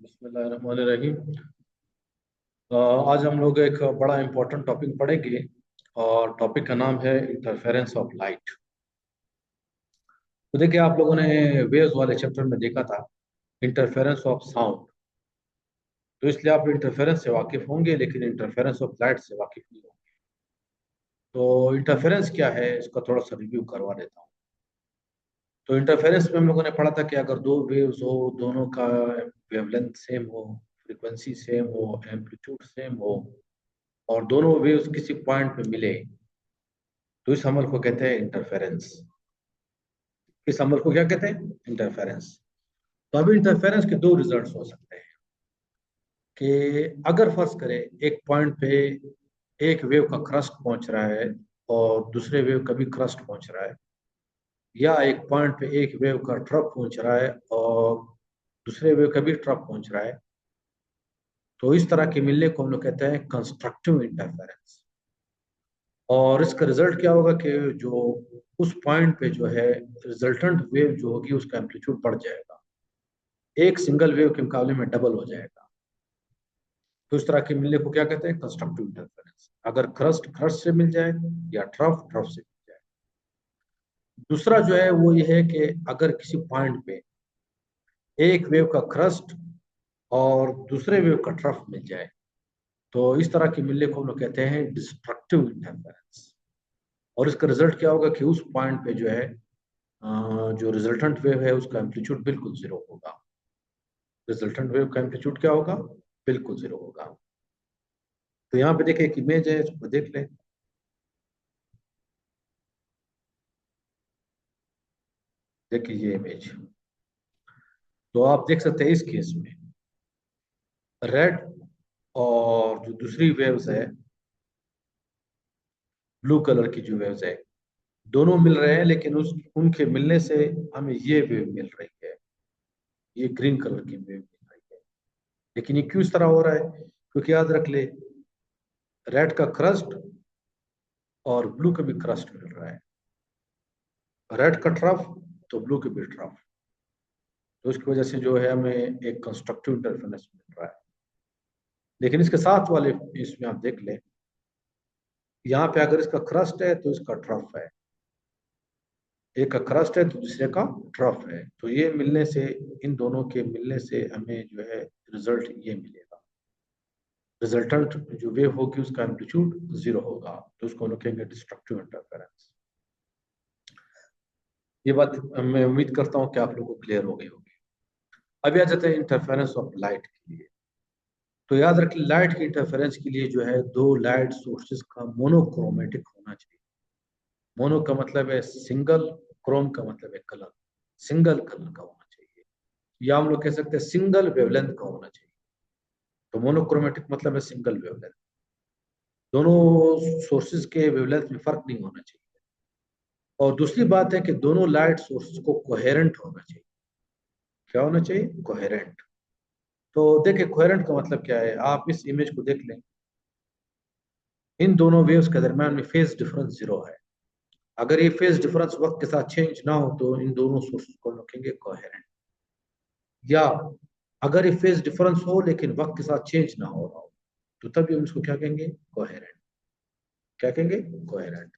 बिस्मिल्लाहिर्रहमानिर्रहीम। आज हम लोग एक बड़ा इम्पोर्टेंट टॉपिक पढ़ेंगे और टॉपिक का नाम है इंटरफेरेंस ऑफ लाइट। तो देखिए, आप लोगों ने वेव्स वाले चैप्टर में देखा था इंटरफेरेंस ऑफ साउंड। तो इसलिए आप इंटरफेरेंस से वाकिफ होंगे, लेकिन इंटरफेरेंस ऑफ लाइट से वाकिफ नहीं होंगे। तो इंटरफेरेंस क्या है, इसका थोड़ा सा रिव्यू करवा देता हूँ। तो इंटरफेरेंस में हम लोगों ने पढ़ा था कि अगर दो वेव्स हो, दोनों का वेवलेंथ सेम हो, फ्रीक्वेंसी सेम हो, एम्पलीट्यूड सेम हो, और दोनों वेव्स किसी पॉइंट पे मिले, तो इस अमल को कहते हैं इंटरफेरेंस। इस अमल को क्या कहते हैं? इंटरफेरेंस। तो अभी इंटरफेरेंस के दो रिजल्ट्स हो सकते हैं कि अगर फर्ज करें एक पॉइंट पे एक वेव का क्रस्ट पहुंच रहा है और दूसरे वेव का भी क्रस्ट पहुंच रहा है, या एक पॉइंट पे एक वेव का ट्रफ पहुंच रहा है और दूसरे वेव का भी ट्रफ पहुंच रहा है, तो इस तरह के मिलने को हम लोग कहते हैं कंस्ट्रक्टिव इंटरफेरेंस। और इसका रिजल्ट क्या होगा कि जो उस पॉइंट पे जो है रिजल्टेंट वेव जो होगी उसका एम्पलीट्यूड बढ़ जाएगा, एक सिंगल वेव के मुकाबले में डबल हो जाएगा। तो इस तरह के मिलने को क्या कहते हैं? Constructive interference. अगर क्रस्ट क्रस्ट से मिल जाए या ट्रफ ट्रफ से मिल जाए। दूसरा जो है वो ये है कि अगर किसी पॉइंट पे एक वेव का क्रस्ट और दूसरे वेव का ट्रफ मिल जाए, तो इस तरह के मिलने को हम लोग कहते हैं डिस्ट्रक्टिव इंटरफेरेंस। और इसका रिजल्ट क्या होगा कि उस पॉइंट पे जो है जो रिजल्टेंट वेव है उसका एम्पलीट्यूड बिल्कुल जीरो होगा। रिजल्टेंट वेव का एम्पलीट्यूड क्या होगा? बिल्कुल जीरो होगा। तो यहाँ पे देखिए एक इमेज है, इसको देख लें। देखिए ये इमेज, तो आप देख सकते हैं इस केस में रेड और जो दूसरी वेव्स है, ब्लू कलर की जो वेव्स है, दोनों मिल रहे हैं, लेकिन उस उनके मिलने से हमें ये वेव मिल रही है, ये ग्रीन कलर की वेव मिल रही है। लेकिन ये क्यों इस तरह हो रहा है? क्योंकि याद रख ले, रेड का क्रस्ट और ब्लू का भी क्रस्ट मिल रहा है, रेड का ट्रफ तो ब्लू के भी ट्रफ। तो उसकी वजह से जो है हमें एक कंस्ट्रक्टिव इंटरफेरेंस मिल रहा है। लेकिन इसके साथ वाले इसमें आप देख लें, यहाँ पे अगर इसका क्रस्ट है तो इसका ट्रफ है, एक का क्रस्ट है तो दूसरे का ट्रफ है। तो ये मिलने से, इन दोनों के मिलने से हमें जो है रिजल्ट ये मिलेगा। रिजल्टेंट जो वेव होगी उसका एम्पलीट्यूड जीरो होगा, तो उसको हम लोग कहेंगे डिस्ट्रक्टिव इंटरफेरेंस। ये बात मैं उम्मीद करता हूँ कि आप लोगों को क्लियर हो गई होगी। अभी आ जाते हैं इंटरफेरेंस ऑफ लाइट के लिए। तो याद रखिए, लाइट के इंटरफेरेंस के लिए जो है दो लाइट सोर्सेज का मोनोक्रोमेटिक होना चाहिए। मोनो का मतलब है सिंगल, क्रोम का मतलब है कलर, सिंगल कलर का होना चाहिए, या हम लोग कह सकते हैं सिंगल वेवलेंथ का होना चाहिए। तो मोनोक्रोमेटिक मतलब है सिंगल वेवलेंथ। दोनों सोर्सेज के वेवलेंथ में फर्क नहीं होना चाहिए। और दूसरी बात है कि दोनों लाइट सोर्सेज को कोहेरेंट होना चाहिए। क्या होना चाहिए? कोहेरेंट। तो देखिए कोहेरेंट का मतलब क्या है, आप इस इमेज को देख लें। इन दोनों वेव्स के दरमियान में फेज डिफरेंस जीरो है। अगर ये फेज डिफरेंस वक्त के साथ चेंज ना हो तो इन दोनों सोर्सेज को रखेंगे कोहेरेंट। या अगर ये फेज डिफरेंस हो लेकिन वक्त के साथ चेंज ना हो रहा हो, तो तब हम इसको क्या कहेंगे? कोहेरेंट। क्या कहेंगे? कोहेरेंट।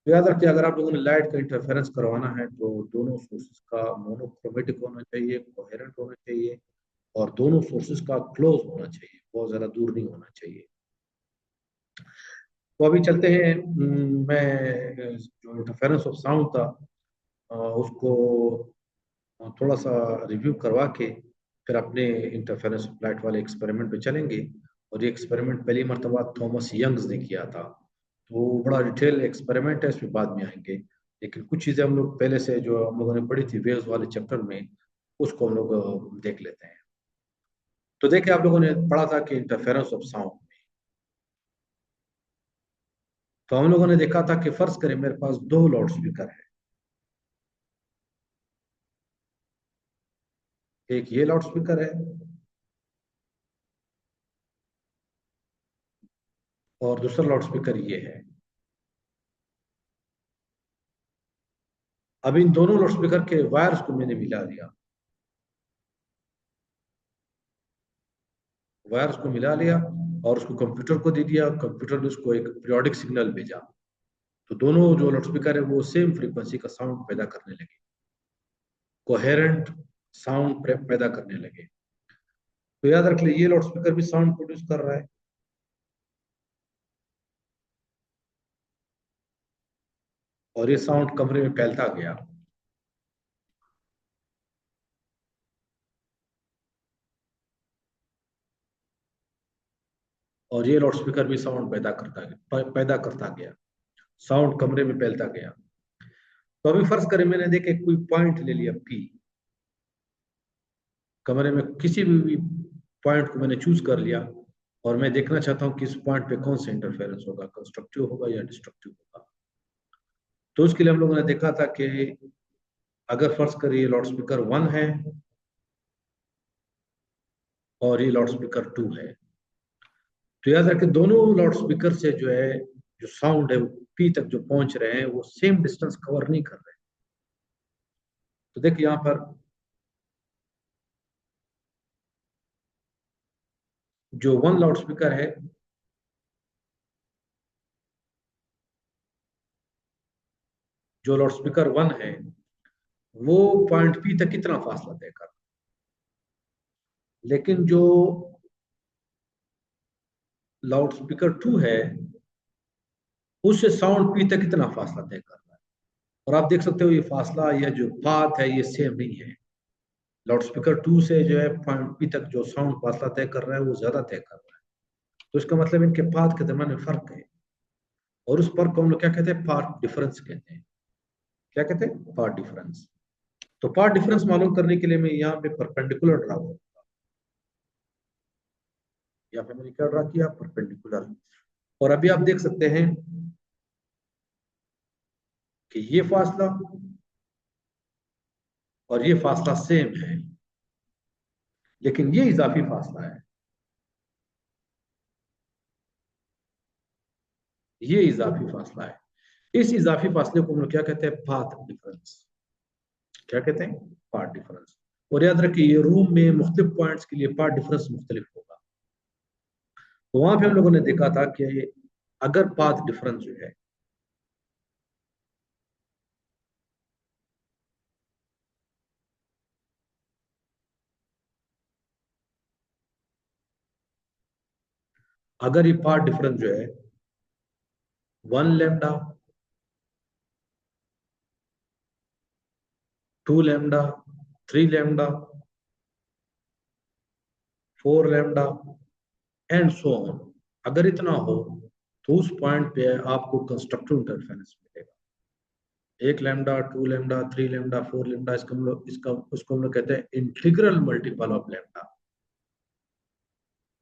तो याद रखिए, अगर आप लोगों ने लाइट का इंटरफेरेंस करवाना है तो दोनों सोर्सेज का मोनोक्रोमेटिक होना चाहिए, कोहेरेंट होना चाहिए, और दोनों सोर्सेज का क्लोज होना चाहिए, बहुत ज्यादा दूर नहीं होना चाहिए। तो अभी चलते हैं, मैं जो इंटरफेरेंस ऑफ साउंड था उसको थोड़ा सा रिव्यू करवा के फिर अपने इंटरफेरेंस ऑफ लाइट वाले एक्सपेरिमेंट पे चलेंगे। और ये एक्सपेरिमेंट पहली मरतबा थॉमस यंग्स ने किया था, तो वो बड़ा डिटेल एक्सपेरिमेंट है, इसमें बाद में आएंगे। लेकिन कुछ चीज़ें हम लोग पहले से जो हम लोगों ने पढ़ी थी वेव्स वाले चैप्टर में, उसको हम लोग देख लेते हैं। तो देखिए, आप लोगों ने पढ़ा था कि इंटरफेरेंस ऑफ साउंड, तो हम लोगों ने देखा था कि फर्ज करें मेरे पास दो लाउड स्पीकर है। एक ये लाउड स्पीकर है और दूसरा लाउड स्पीकर ये है। अब इन दोनों लाउड स्पीकर के वायर्स को मैंने मिला दिया। वायर्स को मिला लिया और उसको कंप्यूटर को दे दिया, कंप्यूटर ने उसको एक पीरियोडिक सिग्नल भेजा, तो दोनों जो लाउडस्पीकर है वो सेम फ्रीक्वेंसी का साउंड पैदा करने लगे, कोहेरेंट साउंड पैदा करने लगे। तो याद रख लीजिए, ये लाउडस्पीकर भी साउंड प्रोड्यूस कर रहा है, और ये साउंड कमरे में फैलता गया। और ये लाउडस्पीकर भी साउंड पैदा करता गया, साउंड कमरे में फैलता गया। तो अभी फर्ज करें मैंने देखे कोई पॉइंट ले लिया पी, कमरे में किसी भी पॉइंट को मैंने चूज कर लिया, और मैं देखना चाहता हूँ कि इस पॉइंट पे कौन सा इंटरफेरेंस होगा, कंस्ट्रक्टिव होगा या डिस्ट्रक्टिव होगा। तो उसके लिए हम लोगों ने देखा था कि अगर फर्ज करिए लाउड स्पीकर 1 है और ये लाउड स्पीकर 2 है, तो याद रखें दोनों लाउड स्पीकर से जो है, जो साउंड है वो पी तक जो पहुंच रहे हैं वो सेम डिस्टेंस कवर नहीं कर रहे। तो देखिए यहाँ पर जो 1 लाउड स्पीकर है, जो लाउड स्पीकर 1 है वो पॉइंट पी तक कितना फासला तय कर, लेकिन जो लाउड स्पीकर 2 है उससे साउंड पी तक कितना फासला तय कर रहा है। और आप देख सकते हो ये फासला या जो पाथ है ये सेम नहीं है। लाउड स्पीकर 2 से जो है पॉइंट पी तक जो साउंड फासला तय कर रहा है वो ज्यादा तय कर रहा है। तो इसका मतलब इनके पाथ के दरम्यान में फर्क है, और उस फर्क को हम लोग क्या कहते हैं, पाथ डिफरेंस कहते हैं। क्या कहते हैं, पाथ डिफरेंस। तो पाथ डिफरेंस मालूम करने के लिए मैं यहाँ पे परपेंडिकुलर ड्रा करूंगा। यहाँ पे मैंने क्या ड्रा किया, परपेंडिकुलर। और अभी आप देख सकते हैं कि ये फासला और ये फासला सेम है, लेकिन ये इजाफी फासला है, ये इजाफी फासला है। इस इजाफी फासले को हम लोग क्या कहते हैं, पाथ डिफरेंस। क्या कहते हैं, पाथ डिफरेंस। और याद रखिए ये रूम में मुख्तलिफ पॉइंट्स के लिए पाथ डिफरेंस मुख्तलिफ होगा। तो वहां पे हम लोगों ने देखा था कि अगर पाथ डिफरेंस जो है, अगर ये पाथ डिफरेंस जो है 1 lambda, 2 lambda, 3 lambda, 4 lambda and so on, अगर इतना हो तो उस पॉइंट पे आपको कंस्ट्रक्टिव इंटरफेरेंस मिलेगा। 1 लैम्डा, 2 लैम्डा, 3 लैम्डा, 4 लैम्डा, इसका उसको हम लोग कहते हैं इंटीग्रल मल्टीपल ऑफ लैम्डा,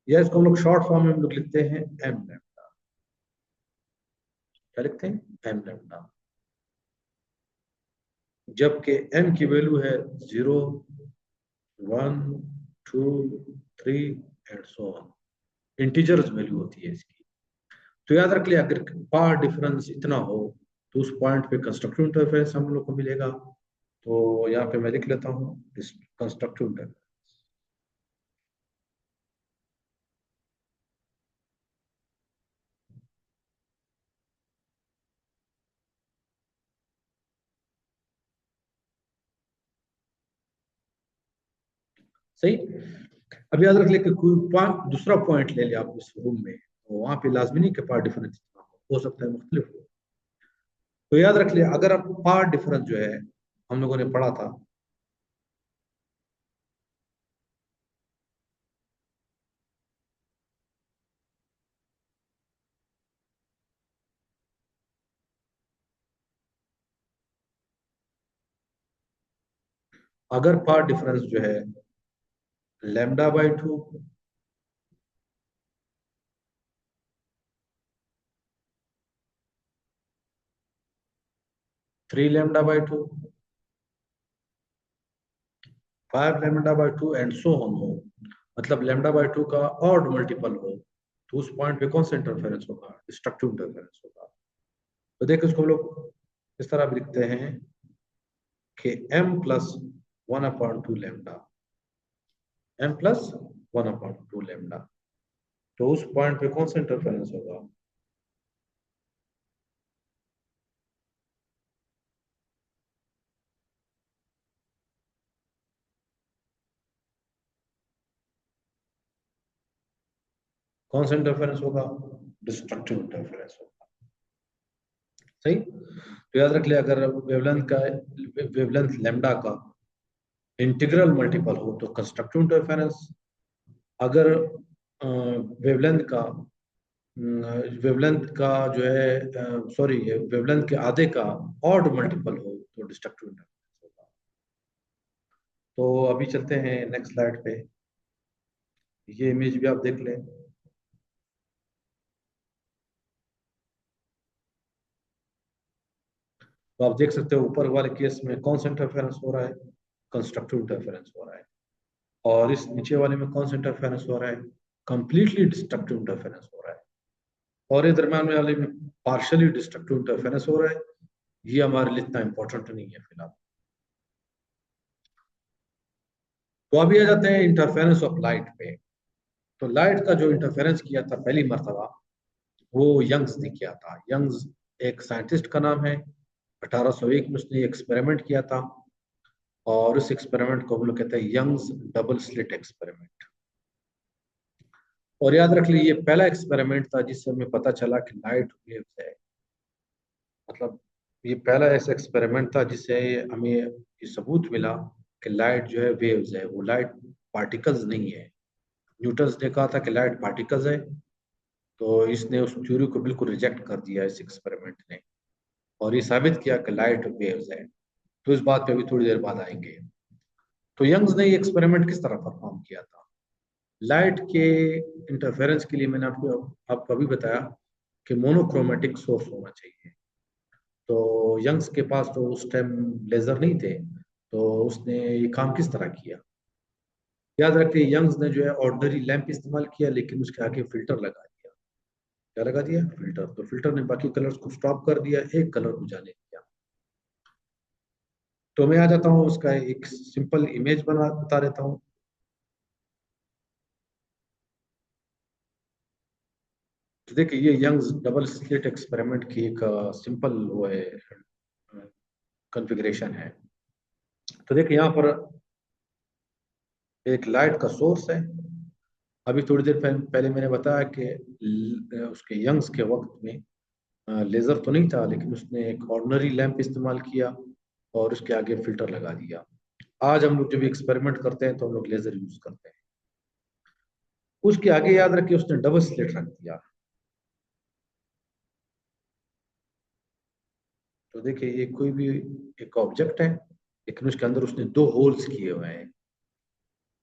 या इसको हम लोग शॉर्ट फॉर्म में हम लोग लिखते हैं एम लैम्डा। क्या लिखते हैं, एम लैम्डा। जबकि एम की वैल्यू है 0, 1, 2, 3 and so on, integers value होती है इसकी। तो याद रख लिया, अगर पाथ डिफरेंस इतना हो तो उस पॉइंट पे कंस्ट्रक्टिव इंटरफेरेंस हम लोग को मिलेगा। तो यहाँ पे मैं लिख लेता हूँ कंस्ट्रक्टिव इंटरफेरेंस। सही। अब याद रख लिया कि कोई दूसरा पॉइंट ले लिया आप इस रूम में, तो वहां पे लाजमी नहीं कि पाथ डिफरेंस इतना हो सकता है मुख्तलिफ हो। तो याद रख लिया, अगर आप पाथ डिफरेंस जो है हम लोगों ने पढ़ा था, अगर पाथ डिफरेंस जो है λ/2, 3 λ/2, 5 λ/2 एंड सो ऑन हो, मतलब λ/2 का ऑड मल्टीपल हो, तो उस पॉइंट पे कौन सा इंटरफेरेंस होगा, डिस्ट्रक्टिव इंटरफेरेंस होगा। तो देखो इसको हम लोग इस तरह भी लिखते हैं कि m+1/2 लैम्डा, m+1/2 लैम्डा। तो उस पॉइंट पे कौन सा इंटरफेरेंस होगा? कौन सा इंटरफेरेंस होगा? डिस्ट्रक्टिव इंटरफेरेंस होगा। सही। तो याद रख लिया, अगर वेवलेंथ लैम्डा का इंटीग्रल मल्टीपल हो तो कंस्ट्रक्टिव इंटरफेरेंस। अगर वेवलेंथ का वेवलेंथ का जो है, सॉरी, वेवलेंथ के आधे का ऑड मल्टीपल हो तो डिस्ट्रक्टिव इंटरफेरेंस होगा। तो अभी चलते हैं नेक्स्ट स्लाइड पे। ये इमेज भी आप देख लें। तो आप देख सकते हो ऊपर वाले केस में कौन सा इंटरफेरेंस हो रहा है? कंस्ट्रक्टिव इंटरफेरेंस हो रहा है। और इस नीचे वाले में कौन सा इंटरफेरेंस हो रहा है? कंप्लीटली डिस्ट्रक्टिव इंटरफेरेंस हो रहा है। और ये दरम्यान वाले में पार्शियली डिस्ट्रक्टिव इंटरफेरेंस हो रहा है। ये हमारे लिए इतना इंपॉर्टेंट नहीं है फिलहाल। तो अभी आ जाते हैं इंटरफेरेंस ऑफ लाइट पे। तो लाइट का जो इंटरफेरेंस किया था पहली मर्तबा, वो यंग्स ने किया था। यंग्स एक साइंटिस्ट का नाम है। 1801 में उसने एक्सपेरिमेंट किया था। और उस एक्सपेरिमेंट को हम लोग कहते हैं यंग्स डबल स्लिट एक्सपेरिमेंट। और याद रख लीजिए, ये पहला एक्सपेरिमेंट था जिससे हमें पता चला कि लाइट वेव्स है। मतलब ये पहला ऐसा एक्सपेरिमेंट था जिससे हमें ये सबूत मिला कि लाइट जो है वेव्स है, वो लाइट पार्टिकल्स नहीं है। न्यूटन ने कहा था कि लाइट पार्टिकल्स है, तो इसने उस थ्योरी को बिल्कुल रिजेक्ट कर दिया इस एक्सपेरिमेंट ने। और ये साबित किया कि लाइट वेव्स है। तो इस बात पे अभी थोड़ी देर बाद आएंगे। तो यंग्स ने ये एक्सपेरिमेंट किस तरह परफॉर्म किया था? लाइट के इंटरफेरेंस के लिए मैंने आपको अभी बताया कि मोनोक्रोमेटिक सोर्स होना चाहिए। तो यंग्स के पास तो उस टाइम लेजर नहीं थे, तो उसने ये काम किस तरह किया? याद रखिए, यंग्स ने जो है ऑर्डिनरी लैंप इस्तेमाल किया, लेकिन उसके आगे फिल्टर लगा दिया। क्या लगा दिया? फिल्टर। तो फिल्टर ने बाकी कलर्स को स्टॉप कर दिया, एक कलर को जाने दिया। तो मैं आ जाता हूँ, उसका एक सिंपल इमेज बता देता हूँ। तो देखिए, ये यंग्स डबल स्लिट एक्सपेरिमेंट की एक सिंपल वो है, कॉन्फ़िगरेशन है। तो देखिए यहाँ पर एक लाइट का सोर्स है। अभी थोड़ी देर पहले मैंने बताया कि उसके यंग्स के वक्त में लेजर तो नहीं था, लेकिन उसने एक ऑर्डिनरी लैंप इस्तेमाल किया और उसके आगे फिल्टर लगा दिया। आज हम लोग जब एक्सपेरिमेंट करते हैं तो हम लोग लेजर यूज करते हैं। उसके आगे याद रखिए उसने डबल स्लिट रख दिया। तो देखिए, ये कोई भी एक ऑब्जेक्ट है, लेकिन उसके अंदर उसने दो होल्स किए हुए हैं।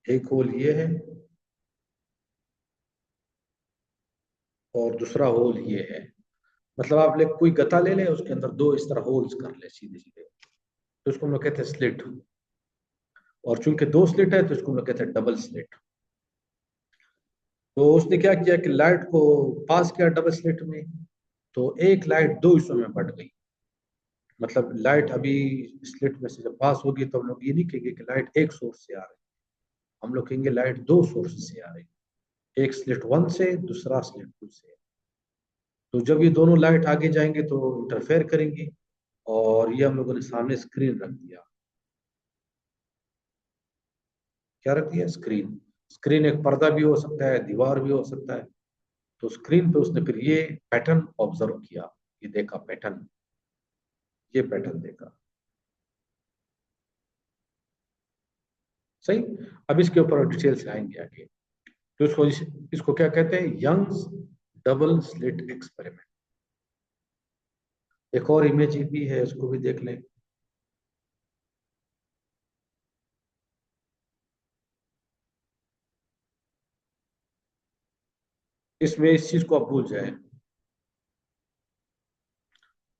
एक होल ये है और दूसरा होल ये है। मतलब आप ले कोई गता ले लें, उसके अंदर दो इस तरह होल्स कर ले सीधे सीधे, तो उसको हम लोग कहते हैं स्लिट। और चूंकि दो स्लिट है तो इसको हम लोग कहते हैं डबल स्लिट। तो उसने क्या किया कि लाइट को पास किया डबल स्लिट में, तो एक लाइट दो हिस्सों में बट गई। मतलब लाइट अभी स्लिट में से जब पास होगी तो हम लोग ये नहीं कहेंगे कि लाइट एक सोर्स से आ रही है, हम लोग कहेंगे लाइट दो सोर्स से आ रही है, एक स्लिट वन से, दूसरा स्लिट टू से। तो जब ये दोनों लाइट आगे जाएंगे तो इंटरफेयर करेंगी। और ये हम लोगों ने सामने स्क्रीन रख दिया। क्या रख दिया? स्क्रीन। स्क्रीन एक पर्दा भी हो सकता है, दीवार भी हो सकता है। तो स्क्रीन पे उसने फिर ये पैटर्न ऑब्जर्व किया, ये देखा पैटर्न, ये पैटर्न देखा। सही। अब इसके ऊपर डिटेल से आएंगे आगे। तो इसको क्या कहते हैं? Young's double slit experiment. एक और इमेज भी है, उसको भी देख लें। इसमें इस चीज को आप भूल जाए।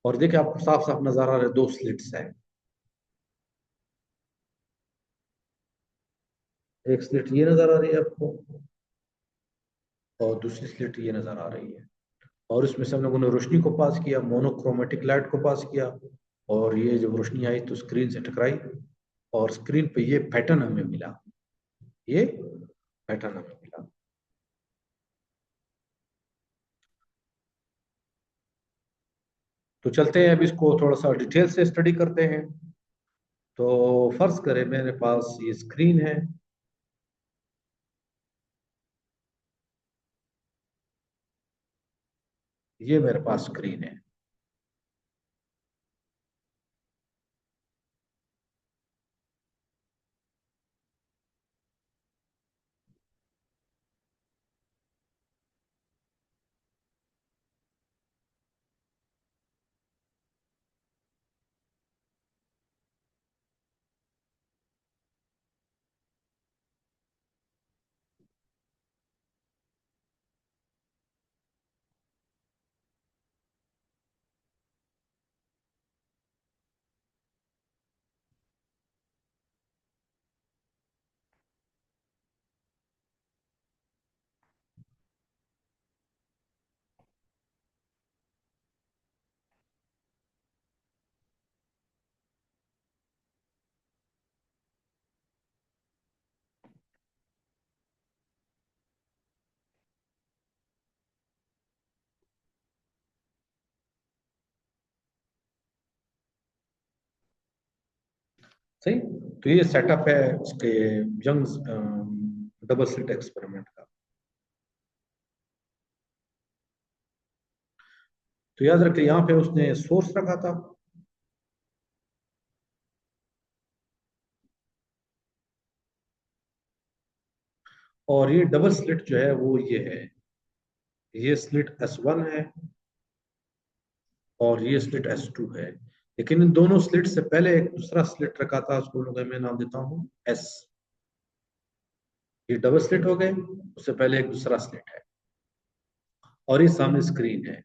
और देखिए, आपको साफ साफ नजर आ रहा है, दो स्लिट्स हैं। एक स्लिट ये नजर आ रही है आपको, और दूसरी स्लिट ये नजर आ रही है। और इसमें से हम लोगों ने रोशनी को पास किया, मोनोक्रोमेटिक लाइट को पास किया। और ये जब रोशनी आई तो स्क्रीन से टकराई, और स्क्रीन पे ये पैटर्न हमें मिला। ये पैटर्न हमें मिला। तो चलते हैं अब इसको थोड़ा सा डिटेल से स्टडी करते हैं। तो फर्ज करें मेरे पास ये स्क्रीन है, ये मेरे पास स्क्रीन है। सही। तो ये सेटअप है उसके यंग्स डबल स्लिट एक्सपेरिमेंट का। तो याद रखिए यहाँ पे उसने सोर्स रखा था, और ये डबल स्लिट जो है वो ये है, ये स्लिट S1 है और ये स्लिट S2 है। लेकिन इन दोनों स्लिट से पहले एक दूसरा स्लिट रखा था, उसको मैं नाम देता हूँ S। ये डबल स्लिट हो गए, उससे पहले एक दूसरा स्लिट है, और ये सामने स्क्रीन है।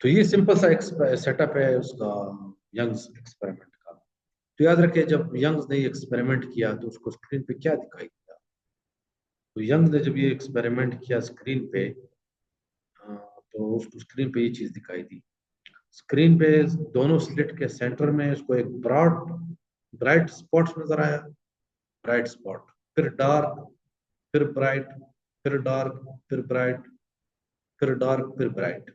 तो ये सिंपल सा सेटअप है उसका यंग्स एक्सपेरिमेंट का। तो याद रखिए जब यंग्स ने एक्सपेरिमेंट किया तो उसको स्क्रीन पे क्या दिखाई दिया। तो यंग्स ने जब ये एक्सपेरिमेंट किया स्क्रीन पे, तो उसको स्क्रीन पे ये चीज दिखाई दी। स्क्रीन पे दोनों स्लिट के सेंटर में उसको एक ब्रॉड ब्राइट स्पॉट नजर आया, ब्राइट स्पॉट, फिर डार्क, फिर ब्राइट, फिर डार्क, फिर ब्राइट, फिर डार्क, फिर ब्राइट।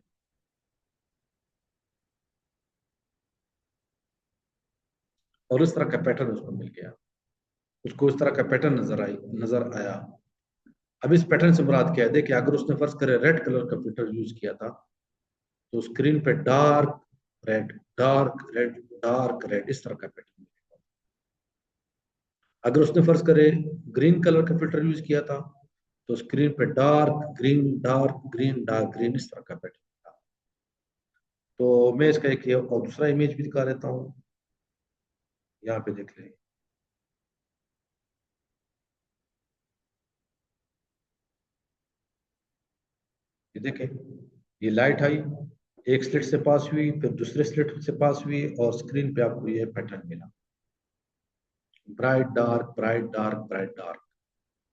और इस तरह का पैटर्न उसको मिल गया, उसको इस तरह का पैटर्न नजर आया। अब इस पैटर्न से मुराद क्या है, देखिए अगर उसने फर्ज करे रेड कलर का फिल्टर यूज किया था, तो स्क्रीन पे dark red, dark red, dark red, इस तरह का पैटर्न। अगर उसने फर्ज करे ग्रीन कलर का फिल्टर यूज किया था, तो स्क्रीन पे dark green, dark green, dark green, इस तरह का पैटर्न था। तो मैं इसका एक और दूसरा इमेज भी दिखा देता हूँ, यहाँ पे देख लें। ये देखें, ये लाइट आई, एक स्लिट से पास हुई, फिर दूसरे स्लिट से पास हुई, और स्क्रीन पे आपको ये पैटर्न मिला, bright dark, bright dark, bright dark.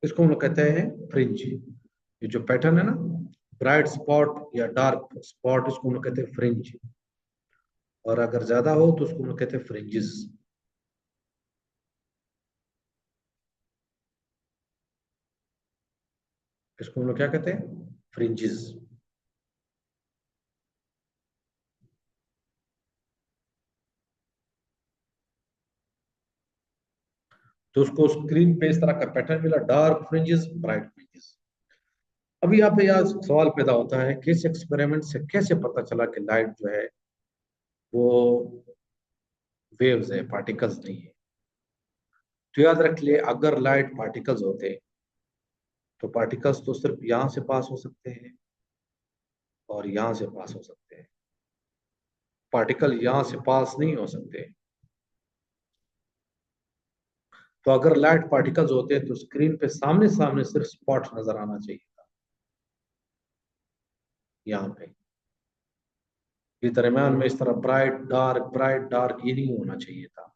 इसको हम लोग कहते हैं फ्रिंज। ये जो पैटर्न है ना, ब्राइट स्पॉट या डार्क स्पॉट, इसको हम लोग कहते हैं फ्रिंज। और अगर ज्यादा हो तो उसको हम लोग कहते हैं फ्रिंजेस। इसको हम लोग क्या कहते हैं, फ्रिंजेस। तो उसको स्क्रीन पे इस तरह का पैटर्न मिला, डार्क फ्रिंजेस, ब्राइट फ्रिंजेस। अभी यहाँ पे यार सवाल पैदा होता है कि इस एक्सपेरिमेंट से कैसे पता चला कि लाइट जो है वो वेव्स है, पार्टिकल्स नहीं है। तो याद रख लिए अगर लाइट पार्टिकल्स होते तो पार्टिकल्स तो सिर्फ यहां से पास हो सकते हैं और यहां से पास हो सकते हैं, पार्टिकल यहां से पास नहीं हो सकते। तो अगर लाइट पार्टिकल्स होते तो स्क्रीन पे सामने सामने सिर्फ स्पॉट नजर आना चाहिए था, यहाँ पे। ये दरम्यान में इस तरह ब्राइट डार्क ये नहीं होना चाहिए था।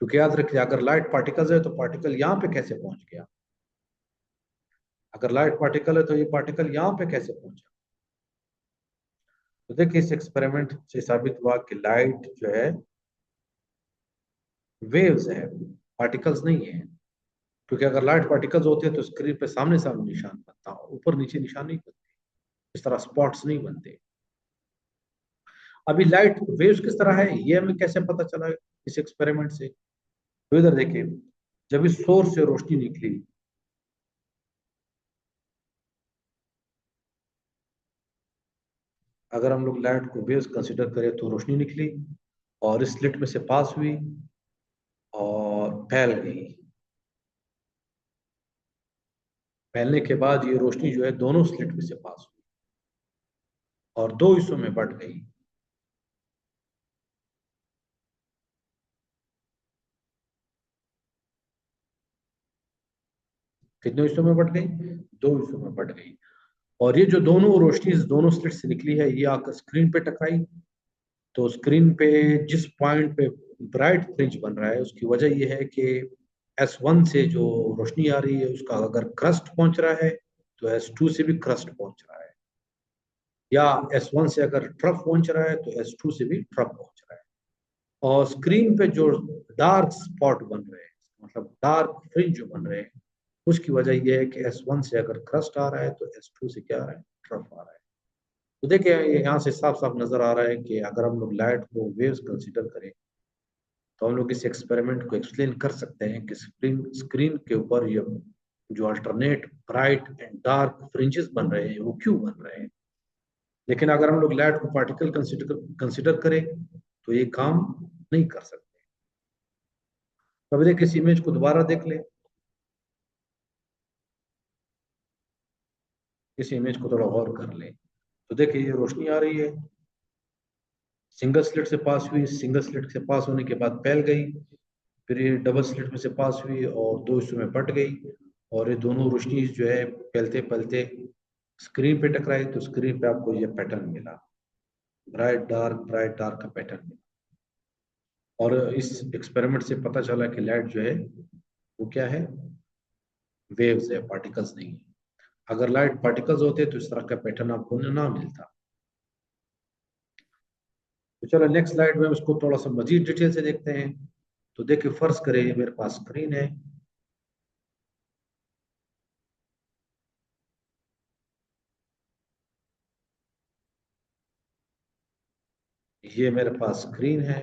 क्योंकि याद रखिए अगर लाइट पार्टिकल्स है तो पार्टिकल यहाँ पे कैसे पहुंच गया, अगर लाइट पार्टिकल है तो ये पार्टिकल यहाँ पे कैसे पहुंचा। तो देखिए इस एक्सपेरिमेंट से साबित हुआ कि लाइट जो है वेव्स है, पार्टिकल्स नहीं है। क्योंकि अगर लाइट पार्टिकल्स होते हैं तो स्क्रीन पे सामने सामने निशान बनता, ऊपर नीचे निशान नहीं बनते, इस तरह स्पॉट्स नहीं बनते। अभी लाइट वेव्स किस तरह है ये हमें कैसे पता चला इस एक्सपेरिमेंट से? तो इधर देखिए, जब इस सोर्स से रोशनी निकली, अगर हम लोग लाइट को वेव्स कंसिडर करें तो रोशनी निकली और इस स्लिट में से पास हुई और फैल गई। फैलने के बाद ये रोशनी जो है दोनों स्लिट में से पास हुई और दो हिस्सों में बट गई। कितने हिस्सों में बट गई? दो हिस्सों में बट गई। और ये जो दोनों रोशनी इस दोनों स्लिट से निकली है ये आकर स्क्रीन पे टकराई। तो स्क्रीन पे जिस पॉइंट पे ब्राइट फ्रिंज बन रहा है उसकी वजह यह है कि S1 से जो रोशनी आ रही है उसका अगर क्रस्ट पहुंच रहा है तो S2 से भी क्रस्ट पहुंच रहा है, या S1 से अगर ट्रफ पहुंच रहा है तो S2 से भी ट्रफ पहुंच रहा है। और स्क्रीन पे जो डार्क स्पॉट बन रहे हैं, मतलब डार्क फ्रिंज जो बन रहे हैं, उसकी वजह यह है कि S1 से अगर क्रस्ट आ रहा है तो S2 से क्या आ रहा है? ट्रफ आ रहा है। तो देखिए यहाँ से साफ साफ नजर आ रहा है कि अगर हम लोग लाइट को वेव्स कंसीडर करें तो हम लोग इस एक्सपेरिमेंट को एक्सप्लेन कर सकते हैं कि स्क्रीन स्क्रीन के ऊपर ये जो alternate bright and dark fringes बन रहे हैं वो क्यों बन रहे हैं। लेकिन अगर हम लोग लाइट को पार्टिकल कंसिडर करें तो ये काम नहीं कर सकते। तो अभी देखिए इस इमेज को दोबारा देख लें, इस इमेज को थोड़ा गौर कर लें। तो देखिए ये रोशनी आ रही है, सिंगल स्लिट से पास हुई, सिंगल स्लिट से पास होने के बाद फैल गई, फिर ये डबल स्लिट में से पास हुई और दो हिस्सों में बट गई। और ये दोनों रोशनी जो है फैलते फैलते स्क्रीन पे टकराई तो स्क्रीन पे आपको ये पैटर्न मिला, ब्राइट डार्क का पैटर्न मिला। और इस एक्सपेरिमेंट से पता चला कि लाइट जो है वो क्या है? वेव्स है, पार्टिकल्स नहीं है। अगर लाइट पार्टिकल्स होते तो इस तरह का पैटर्न आपको ना मिलता। तो चलो नेक्स्ट स्लाइड में उसको थोड़ा सा मजीद डिटेल से देखते हैं। तो देखिए फर्ज करें ये मेरे पास स्क्रीन है, ये मेरे पास स्क्रीन है।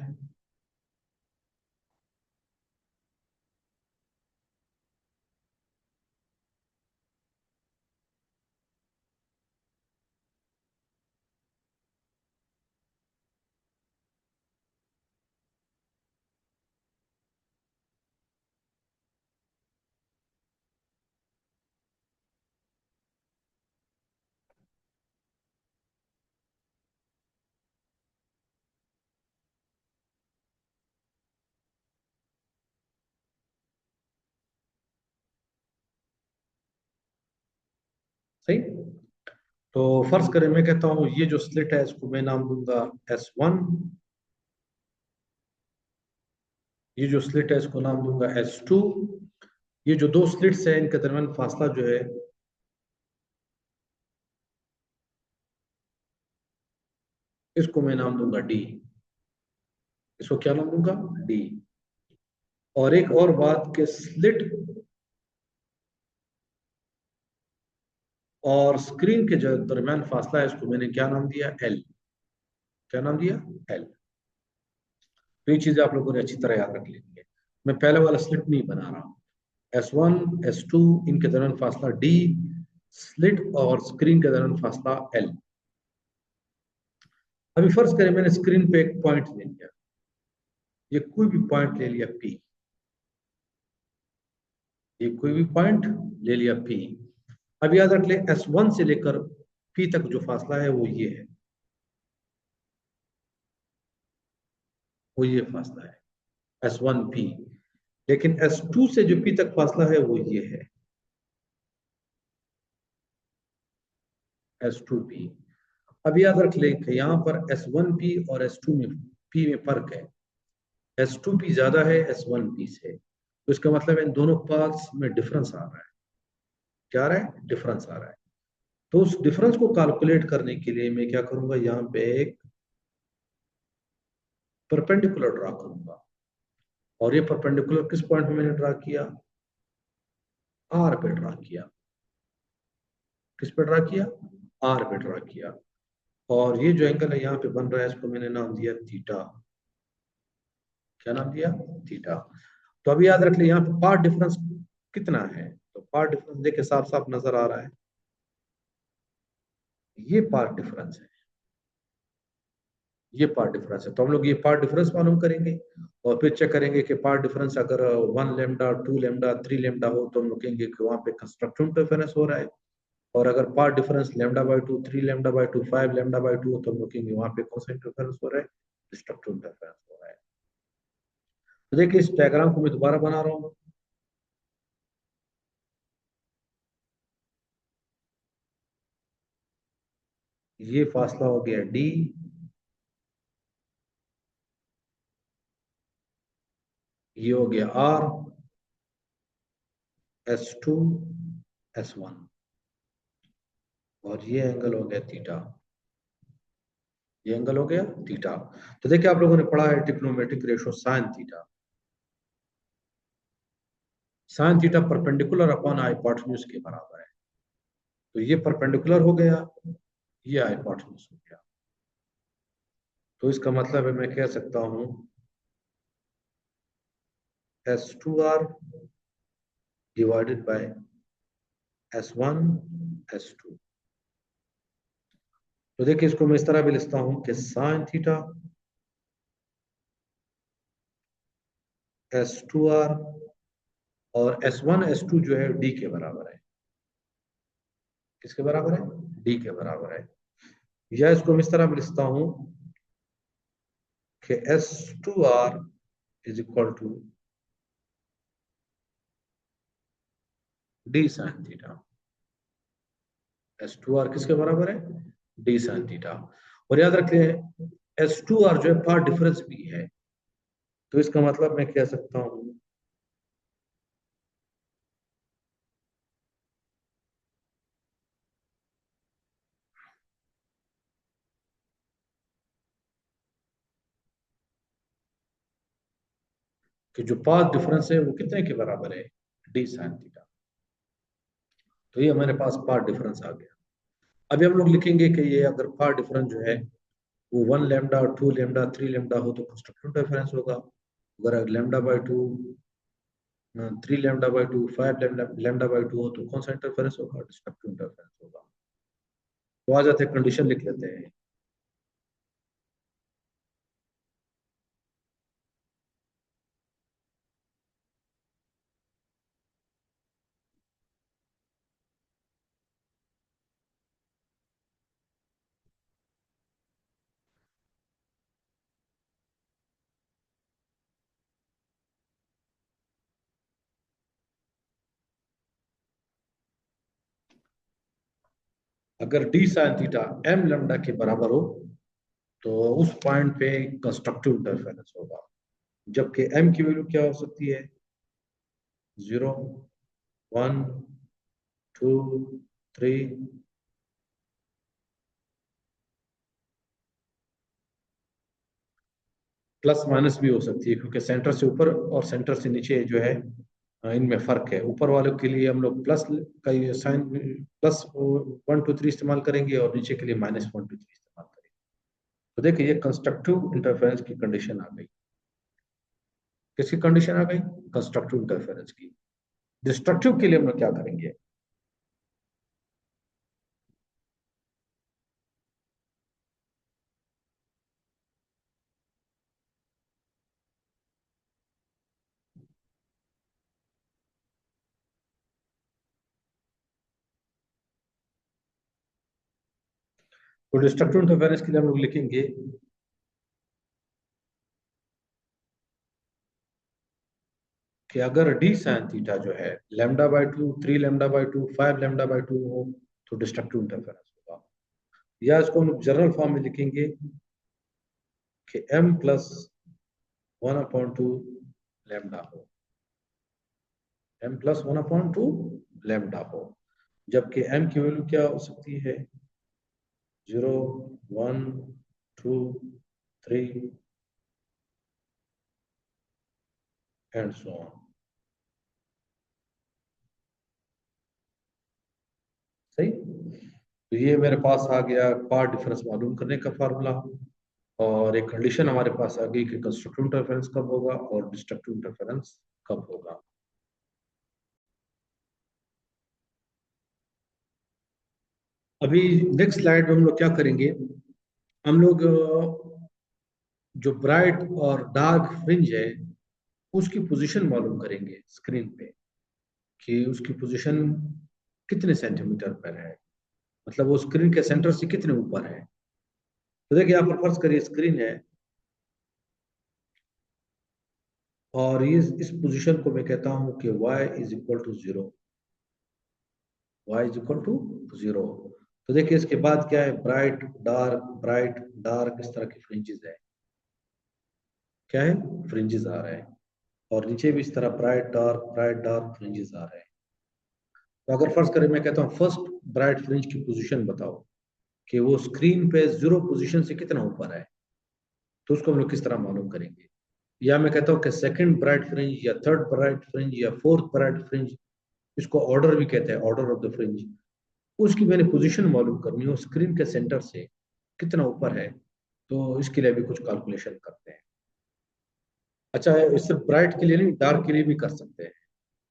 सही। तो फर्ज करें मैं कहता हूं ये जो स्लिट है इसको मैं नाम दूंगा S1, ये जो स्लिट है इसको नाम दूंगा S2। ये जो दो स्लिट्स है इनके दरमियान फासला जो है इसको मैं नाम दूंगा D। इसको क्या नाम दूंगा? D। और एक और बात कि स्लिट और स्क्रीन के जो दरमियान फासला है इसको मैंने क्या नाम दिया? L। क्या नाम दिया? L। तो ये चीजें आप लोगों ने अच्छी तरह याद रख लेनी है। मैं पहले वाला स्लिट नहीं बना रहा हूँ। S1 S2 इनके दरमियान फासला D, स्लिट और स्क्रीन के दरमियान फासला L। अभी फर्ज करें मैंने स्क्रीन पे एक पॉइंट ले लिया, ये कोई भी पॉइंट ले लिया P, ये कोई भी पॉइंट ले लिया P। अब याद रख ले S1 से लेकर P तक जो फासला है वो ये है, वो ये फासला है S1P। लेकिन S2 से जो P तक फासला है वो ये है S2P। अब याद रख ले कि यहाँ पर S1P और S2 में P में फर्क है, S2P ज्यादा है S1P से, तो इसका मतलब इन दोनों पाथ्स में डिफरेंस आ रहा है। क्या आ रहा है? डिफरेंस आ रहा है। तो उस डिफरेंस को कैलकुलेट करने के लिए मैं क्या करूंगा, यहाँ पे एक परपेंडिकुलर ड्रा करूंगा। और ये परपेंडिकुलर किस पॉइंट पे मैंने ड्रा किया? आर पे ड्रा किया। किस पे ड्रा किया? आर पे ड्रा किया। और ये जो एंगल है यहाँ पे बन रहा है, इसको मैंने नाम दिया थीटा। क्या नाम दिया? थीटा। तो अभी याद रख लिया यहाँ पे पार्ट डिफरेंस कितना है, तो पार्ट डिफरेंस देखिए साफ साफ नजर आ रहा है, ये पार्ट डिफरेंस है, ये पार्ट डिफरेंस है। तो हम लोग ये पार्ट डिफरेंस मालूम करेंगे और फिर चेक करेंगे कि पार्ट डिफरेंस अगर 1 लैम्डा, 2 लैम्डा, 3 लैम्डा हो तो हम लोग कहेंगे कि वहां पे कंस्ट्रक्टिव इंटरफेरेंस हो रहा है। और अगर पार्ट डिफरेंस लैम्डा/2, 3 लैम्डा/2, 5 लैम्डा/2 हो तो हम लोग कहेंगे वहां पे कौन सा इंटरफेरेंस हो रहा है? डिस्ट्रक्टिव इंटरफेरेंस हो रहा है। तो देखिए इस डायग्राम को मैं दोबारा बना रहा हूँ। ये फासला हो गया डी, ये हो गया आर, S2, S1, और ये एंगल हो गया थीटा, ये एंगल हो गया थीटा। तो देखिए आप लोगों ने पढ़ा है trigonometric ratio sine theta. Sine theta perpendicular upon hypotenuse के बराबर है। तो ये परपेंडिकुलर हो गया, ये हाइपोटेन्यूज हो गया। तो इसका मतलब है मैं कह सकता हूं S2R divided by S1 S2। तो देखिए इसको मैं इस तरह भी लिखता हूं कि साइन थीटा S2R और S1 S2 जो है डी के बराबर है। किसके बराबर है? डी के बराबर है। या इसको मैं इस तरह भी लिखता हूं कि S2R is equal to D sine theta. S2R किसके बराबर है? D sine theta. और याद रखें S2R जो है पार्ट डिफरेंस भी है। तो इसका मतलब मैं कह सकता हूं कि जो पाथ डिफरेंस है वो कितने के बराबर है? D sine theta. तो ये हमारे पास पाथ डिफरेंस आ गया। अभी हम लोग लिखेंगे कि ये अगर पाथ डिफरेंस जो है वो 1 लैम्डा, 2 लैम्डा, 3 लैम्डा हो तो कंस्ट्रक्टिव इंटरफेरेंस होगा। अगर लैम्डा/2, 3 लैम्डा/2, 5 लैम्डा/2 हो तो कौन सा इंटरफेरेंस होगा? डिस्ट्रक्टिव इंटरफेरेंस होगा। तो आ जाते हैं, कंडीशन लिख लेते हैं। अगर D sine theta M lambda के बराबर हो तो उस पॉइंट पे कंस्ट्रक्टिव इंटरफेरेंस होगा। जबकि एम की वैल्यू क्या हो सकती है? 0, 1, 2, 3, प्लस माइनस भी हो सकती है, क्योंकि सेंटर से ऊपर और सेंटर से नीचे जो है इनमें फर्क है। ऊपर वालों के लिए हम लोग प्लस का ये साइन +1 2 3 इस्तेमाल करेंगे और नीचे के लिए -1 2 3 इस्तेमाल करेंगे। तो देखिए ये कंस्ट्रक्टिव इंटरफेरेंस की कंडीशन आ गई। किसकी कंडीशन आ गई? कंस्ट्रक्टिव इंटरफेरेंस की। डिस्ट्रक्टिव के लिए हम लोग क्या करेंगे? तो डिस्ट्रक्टिव इंटरफेरेंस के लिए हम लोग लिखेंगे कि अगर डी साइन थीटा जो है लैम्डा/2, 3 लैम्डा/2, 5 लैम्डा/2 हो तो डिस्ट्रक्टिव इंटरफेरेंस होगा। या इसको हम जनरल फॉर्म में लिखेंगे कि m+1/2 लैम्डा हो, m+1/2 लैम्डा हो। जबकि m की वैल्यू क्या हो सकती है? 0, 1, 2, 3 एंड सो ऑन। सही। तो ये मेरे पास आ गया पाथ डिफरेंस मालूम करने का फार्मूला। और एक कंडीशन हमारे पास आ गई कि कंस्ट्रक्टिव इंटरफेरेंस कब होगा और डिस्ट्रक्टिव इंटरफेरेंस कब होगा। अभी नेक्स्ट स्लाइड में हम लोग क्या करेंगे, हम लोग जो ब्राइट और डार्क फ्रिंज है उसकी पोजीशन मालूम करेंगे स्क्रीन पे, कि उसकी पोजीशन कितने सेंटीमीटर पर है, मतलब वो स्क्रीन के सेंटर से कितने ऊपर है। तो देखिए यहाँ पर फर्ज करिए स्क्रीन है, और ये इस पोजीशन को मैं कहता हूं कि y is equal to 0, y is equal to 0। तो देखिए इसके बाद क्या है, ब्राइट डार्क इस तरह की फ्रिंजेस है, क्या है, फ्रिंजेस आ रहे हैं। और नीचे भी इस तरह ब्राइट डार्क फ्रिंजेस आ रहे हैं। तो अगर फर्ज करें मैं कहता हूँ फर्स्ट ब्राइट फ्रिंज की पोजीशन बताओ कि वो स्क्रीन पे 0 पोजीशन से कितना ऊपर है, तो उसको हम लोग किस तरह मालूम करेंगे। या मैं कहता हूँ कि सेकंड ब्राइट फ्रिंज या थर्ड ब्राइट फ्रिंज या फोर्थ ब्राइट फ्रिंज, इसको ऑर्डर भी कहते हैं, ऑर्डर ऑफ द फ्रिंज, उसकी मैंने पोजीशन मालूम करनी हो स्क्रीन के सेंटर से कितना ऊपर है, तो इसके लिए भी कुछ कैलकुलेशन करते हैं। अच्छा है, सिर्फ ब्राइट के लिए नहीं डार्क के लिए भी कर सकते हैं।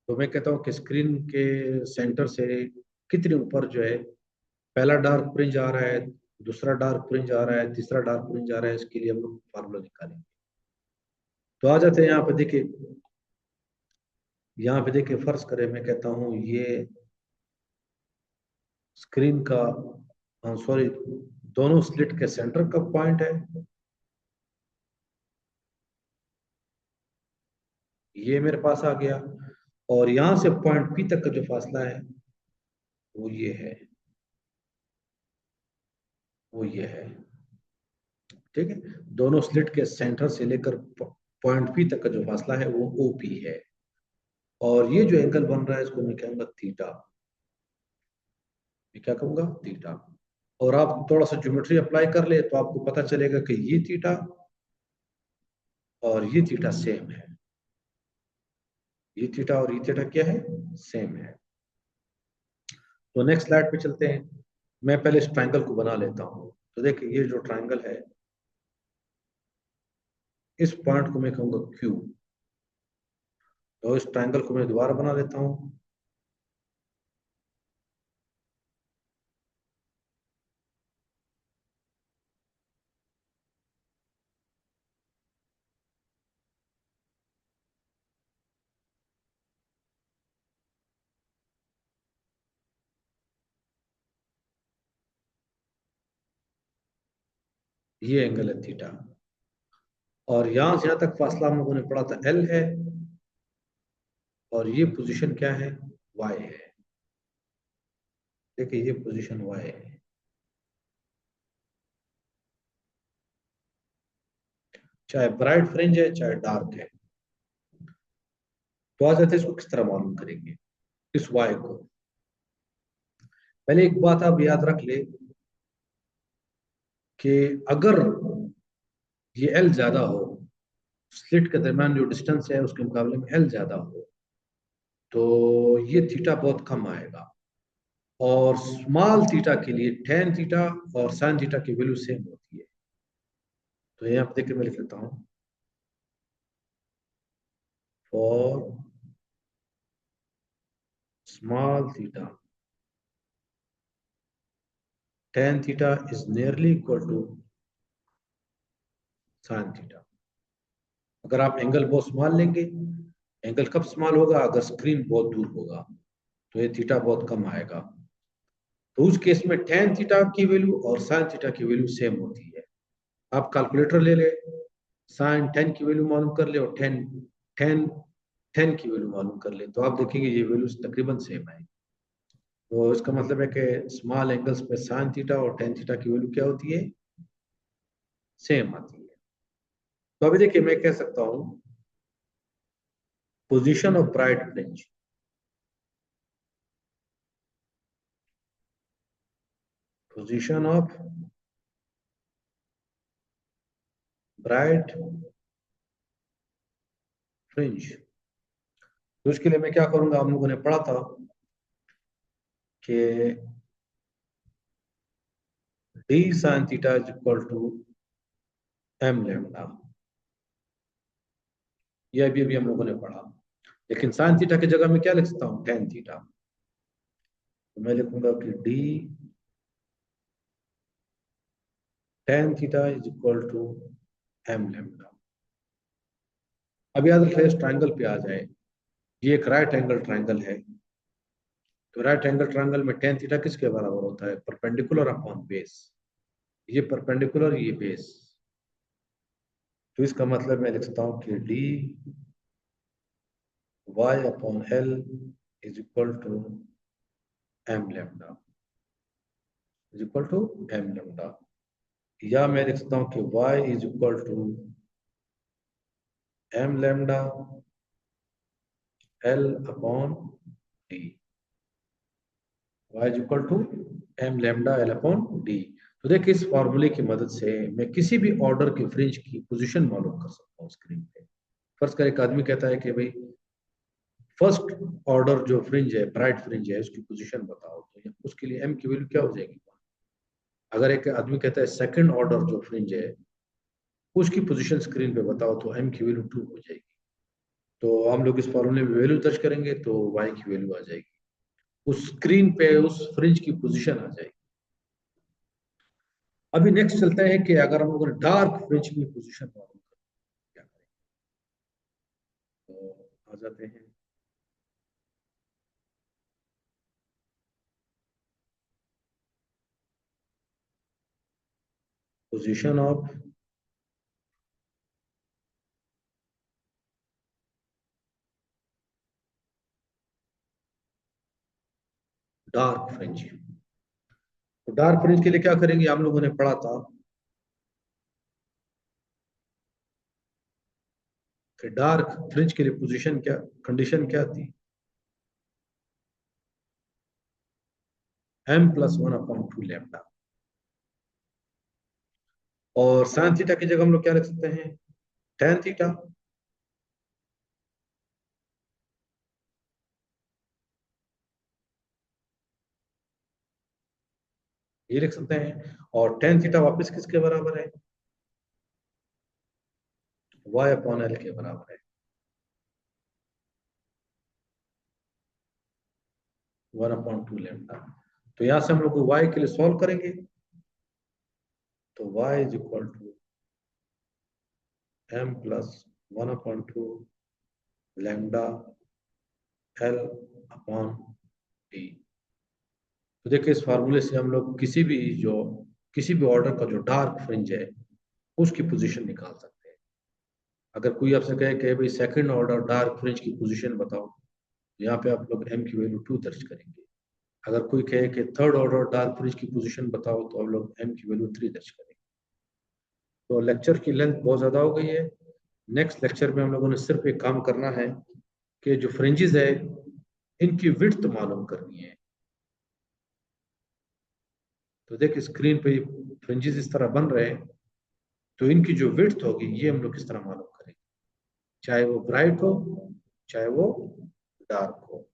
तो मैं कहता हूँ कि स्क्रीन के सेंटर से कितने ऊपर जो है पहला डार्क फ्रिंज आ रहा है, दूसरा डार्क फ्रिंज आ रहा है, तीसरा डार्क फ्रिंज आ रहा है, इसके लिए हम लोग फार्मूला निकालेंगे। तो आ जाते हैं यहाँ पे देखिए, यहाँ पे देखिए फर्ज करें मैं कहता हूँ ये स्क्रीन का, सॉरी, दोनों स्लिट के सेंटर का पॉइंट है, ये मेरे पास आ गया। और यहां से पॉइंट पी तक का जो फासला है वो ये है, वो ये है, ठीक है। दोनों स्लिट के सेंटर से लेकर पॉइंट पी तक का जो फासला है वो ओ पी है। और ये जो एंगल बन रहा है इसको मैं कहूंगा थीटा, मैं क्या कहूंगा, थीटा। और आप थोड़ा सा ज्योमेट्री अप्लाई कर ले तो आपको पता चलेगा कि ये थीटा और ये थीटा सेम है, ये थीटा और ये थीटा क्या है, सेम है। तो नेक्स्ट स्लाइड पे चलते हैं। मैं पहले इस ट्राइंगल को बना लेता हूँ। तो देखिए ये जो ट्राइंगल है, इस पॉइंट को मैं कहूंगा क्यू। तो इस ट्राइंगल को मैं दोबारा बना लेता हूँ। ये एंगल है थीटा, और यहां से यहां तक फासला हम लोगों ने पढ़ा था एल है, और ये पोजीशन क्या है, वाई है। देखिए ये पोजीशन वाई है। चाहे ब्राइट फ्रिंज है चाहे डार्क है। तो आज इसको किस तरह मालूम करेंगे, इस वाई को। पहले एक बात आप याद रख ले कि अगर ये एल ज्यादा हो, स्लिट के दरमियान जो डिस्टेंस है उसके मुकाबले में एल ज्यादा हो, तो ये थीटा बहुत कम आएगा। और स्मॉल थीटा के लिए टेन थीटा और साइन थीटा की वैल्यू सेम होती है। तो यहाँ पे देखिए मैं लिख लेता हूँ, for small theta tan theta is nearly equal to sin theta। अगर आप एंगल बहुत स्मॉल लेंगे, एंगल कब स्मॉल होगा, अगर स्क्रीन बहुत दूर होगा, तो ये थीटा बहुत कम आएगा। तो उस केस में tan थीटा की वैल्यू और sin थीटा की वैल्यू सेम होती है। आप कैलकुलेटर ले ले, sin 10 की वैल्यू मालूम कर ले और 10 10 10 की वैल्यू मालूम कर ले, तो आप देखेंगे ये वैल्यूज तकरीबन सेम है। तो इसका मतलब है कि स्मॉल एंगल्स पे sin थीटा और tan थीटा की वैल्यू क्या होती है, सेम आती है। तो अभी देखिए मैं कह सकता हूं position of bright fringe, position of bright fringe. तो इसके लिए मैं क्या करूंगा, हम लोगों ने पढ़ा था कि D sine theta is equal to M lambda. ये अभी अभी हम लोगों ने पढ़ा, लेकिन साइन थीटा की जगह में क्या लिख सकता हूँ, टेन थीटा। तो मैं लिखूंगा कि D tan theta is equal to M lambda. अब याद रखिए, इस ट्राइंगल पे आ जाए, ये एक राइट एंगल ट्राइंगल है। तो राइट एंगल ट्राइंगल में टेन थीटा किसके बराबर होता है, परपेंडिकुलर अपॉन बेस। ये परपेंडिकुलर, ये बेस। तो इसका मतलब मैं लिख सकता हूँ कि D Y upon L is equal to M lambda, is equal to M lambda. या मैं लिख सकता हूँ कि Y is equal to M lambda L upon D. Y is equal to M lambda L upon D. तो देखिए, इस फॉर्मूले की मदद से मैं किसी भी ऑर्डर की फ्रिंज की पोजीशन मालूम कर सकता हूँ स्क्रीन पे। फर्ज कर एक आदमी कहता है कि भाई फर्स्ट ऑर्डर जो फ्रिंज है, ब्राइट फ्रिंज है, उसकी पोजीशन बताओ, तो उसके लिए एम की वैल्यू क्या हो जाएगी। अगर एक आदमी कहता है सेकंड ऑर्डर जो फ्रिंज है, उसकी पोजीशन स्क्रीन पे बताओ, तो एम की वैल्यू 2 हो जाएगी। तो हम लोग इस फॉर्मूले में वैल्यू दर्ज करेंगे तो वाई की वैल्यू आ जाएगी, उस स्क्रीन पे उस फ्रिंज की पोजीशन आ जाएगी। अभी नेक्स्ट चलता है कि अगर हम लोग डार्क फ्रिंज की पोजीशन मालूम करें, क्या करें। तो आ जाते हैं, पोजीशन ऑफ डार्क फ्रिंज। तो डार्क फ्रिंज के लिए क्या करेंगे, हम लोगों ने पढ़ा था कि डार्क फ्रिंज के लिए पोजीशन क्या, कंडीशन क्या थी, M plus one upon two lambda. और साइन थीटा की जगह हम लोग क्या लिख सकते हैं, टेन थीटा। ये लिख सकते हैं, और टेन थीटा वापस किसके बराबर है, वाई अपॉन एल के बराबर है, वन अपॉन टू लैम्डा। तो यहां से हम लोग वाई के लिए सॉल्व करेंगे, तो Y is equal to M plus one upon two lambda L upon D. तो देखिए, इस फार्मूले से हम लोग किसी भी ऑर्डर का जो डार्क फ्रिंज है, उसकी पोजीशन निकाल सकते हैं। अगर कोई आपसे कहे कि भाई सेकंड ऑर्डर डार्क फ्रिंज की पोजीशन बताओ, यहाँ पे आप लोग एम की वैल्यू 2 दर्ज करेंगे। अगर कोई कहे कि थर्ड ऑर्डर डार्क फ्रिंज की पोजीशन बताओ, तो आप लोग एम की वैल्यू 3 दर्ज करेंगे। तो लेक्चर की लेंथ बहुत ज्यादा हो गई है। नेक्स्ट लेक्चर में हम लोगों ने सिर्फ एक काम करना है कि जो फ्रिंजेस है, इनकी विड्थ मालूम करनी है। तो देखिए, स्क्रीन पे फ्रिंजेस इस तरह बन रहे हैं, तो इनकी जो विड्थ होगी, ये हम लोग किस तरह मालूम करेंगे, चाहे वो ब्राइट हो, चाहे वो डार्क हो।